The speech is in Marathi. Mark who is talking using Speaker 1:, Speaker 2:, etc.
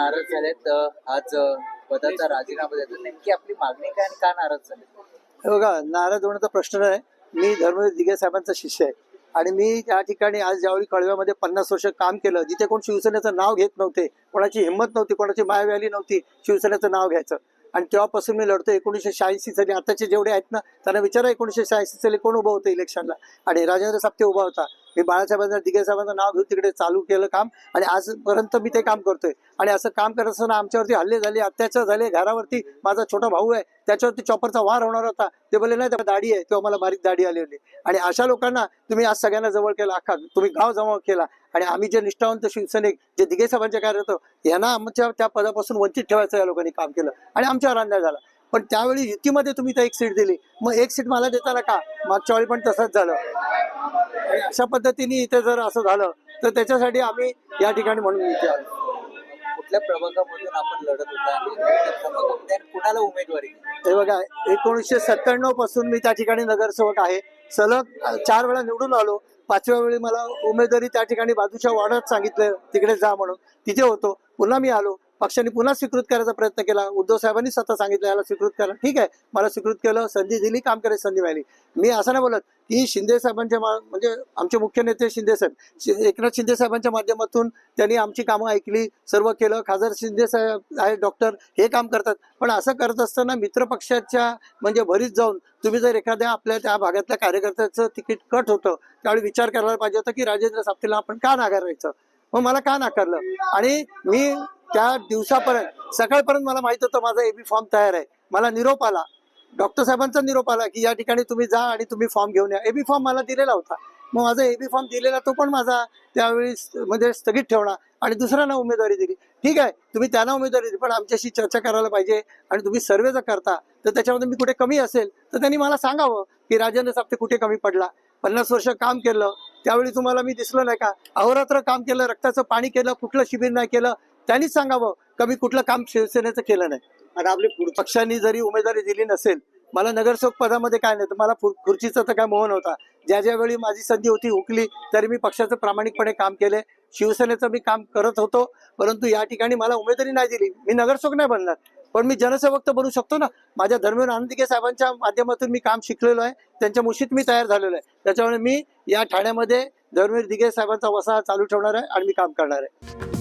Speaker 1: नाराज झालेत आज पदाचा राजीनामा देतात, नेमकी आपली मागणी काय आणि का नाराज झाले?
Speaker 2: हे बघा, नाराज होण्याचा प्रश्न नाही. मी धर्मवीर दिघे साहेबांचा शिष्य आहे आणि मी त्या ठिकाणी आज ज्यावेळी कळव्यामध्ये 50 वर्ष काम केलं, जिथे कोण शिवसेनेचं नाव घेत नव्हते, कोणाची हिंमत नव्हती, कोणाची मायावी आली नव्हती शिवसेनेचं नाव घ्यायचं, आणि तेव्हापासून मी लढतो. 1986 साली आताचे जेवढे आहेत ना त्यांना विचारा 1986 साली कोण उभं होतं इलेक्शनला, आणि राजेंद्र साप्ते उभा होता. मी बाळासाहेबांना दिघे साहेबांचं नाव घेऊन तिकडे चालू केलं काम, आणि आजपर्यंत मी ते काम करतोय. आणि असं काम करत असताना आमच्यावरती हल्ले झाले, अत्याचार झाले. घरावरती माझा छोटा भाऊ आहे, त्याच्यावरती चॉपरचा वार होणार होता. ते बोलले नाही, त्याला दाढी आहे, तेव्हा मला बारीक दाढी आली होती. आणि अशा लोकांना तुम्ही आज सगळ्यांना जवळ केला, अख्खा तुम्ही गाव जवळ केला. आणि आम्ही जे निष्ठावंत शिवसैनिक, जे दिघे साहेबांचे कार्य होतो, यांना आमच्या त्या पदापासून वंचित ठेवायचं या लोकांनी काम केलं आणि आमच्यावर अन्याय झाला. पण त्यावेळी युतीमध्ये तुम्ही तर एक सीट दिली, मग एक सीट मला देताना का? मागच्या वेळी पण तसंच झालं. आणि अशा पद्धतीने इथे जर असं झालं तर त्याच्यासाठी आम्ही या ठिकाणी म्हणून इथे आलो.
Speaker 1: कुठल्या प्रभागामधून आपण लढत होता आणि कुठल्या प्रभागामध्ये आणि कुणाला उमेदवारी दिली?
Speaker 2: हे बघा, 1997 पासून मी त्या ठिकाणी नगरसेवक आहे. सलग 4 वेळा निवडून आलो. 5व्या वेळी मला उमेदवारी त्या ठिकाणी बाजूच्या वॉर्डात सांगितलं तिकडे जा म्हणून, तिथे होतो. पुन्हा मी आलो, पक्षाने पुन्हा स्वीकृत करायचा प्रयत्न केला. उद्धव साहेबांनी स्वतः सांगितलं याला स्वीकृत करा. ठीक आहे, मला स्वीकृत केलं, संधी दिली, काम करायची संधी मिळाली. मी असं नाही बोलत की शिंदे साहेबांच्या म्हणजे आमचे मुख्य नेते शिंदे साहेब, एकनाथ शिंदे साहेबांच्या माध्यमातून त्यांनी आमची कामं ऐकली, सर्व केलं. खासदार शिंदे साहेब आहे, डॉक्टर, हे काम करतात. पण असं करत असताना मित्रपक्षाच्या म्हणजे भरीत जाऊन तुम्ही जर एखाद्या आपल्या त्या भागातल्या कार्यकर्त्याचं तिकीट कट होतं, त्यावेळी विचार करायला पाहिजे होता की राजेंद्र साप्तेला आपण का नाकारायचं, मग मला का नाकारलं. आणि मी त्या दिवसापर्यंत सकाळपर्यंत मला माहित होतं माझा एबी फॉर्म तयार आहे. मला निरोप आला, डॉक्टर साहेबांचा निरोप आला की या ठिकाणी तुम्ही जा आणि तुम्ही फॉर्म घेऊन या. एबी फॉर्म मला दिलेला होता. मग माझा एबी फॉर्म दिलेला तो पण माझा त्यावेळी म्हणजे स्थगित ठेवणार आणि दुसऱ्यांना उमेदवारी दिली. ठीक आहे, तुम्ही त्यांना उमेदवारी दिली, पण आमच्याशी चर्चा करायला पाहिजे. आणि तुम्ही सर्वे जर करता तर त्याच्यामध्ये मी कुठे कमी असेल तर त्यांनी मला सांगावं की राजेंद्र साप्ते कुठे कमी पडला. 50 वर्ष काम केलं, त्यावेळी तुम्हाला मी दिसलो नाही का? अहोरात्र काम केलं, रक्ताचं पाणी केलं, कुठलं शिबिर नाही केलं. त्यांनीच सांगावं कमी कुठलं काम शिवसेनेचं केलं नाही. आणि आपली पक्षांनी जरी उमेदवारी दिली नसेल, मला नगरसेवक पदामध्ये काय नाही, तर मला खुर्चीचा तर काय मोहन होता. ज्या ज्यावेळी माझी संधी होती हुकली, तरी मी पक्षाचं प्रामाणिकपणे काम केले, शिवसेनेचं मी काम करत होतो. परंतु या ठिकाणी मला उमेदवारी नाही दिली. मी नगरसेवक नाही बनणार, पण मी जनसेवक तर बनू शकतो ना. माझ्या धर्मवीर दिघे साहेबांच्या माध्यमातून मी काम शिकलेलो आहे, त्यांच्या मुशीत मी तयार झालेलो आहे. त्याच्यामुळे मी या ठाण्यामध्ये धर्मवीर दिघे साहेबांचा वसा चालू ठेवणार आहे आणि मी काम करणार आहे.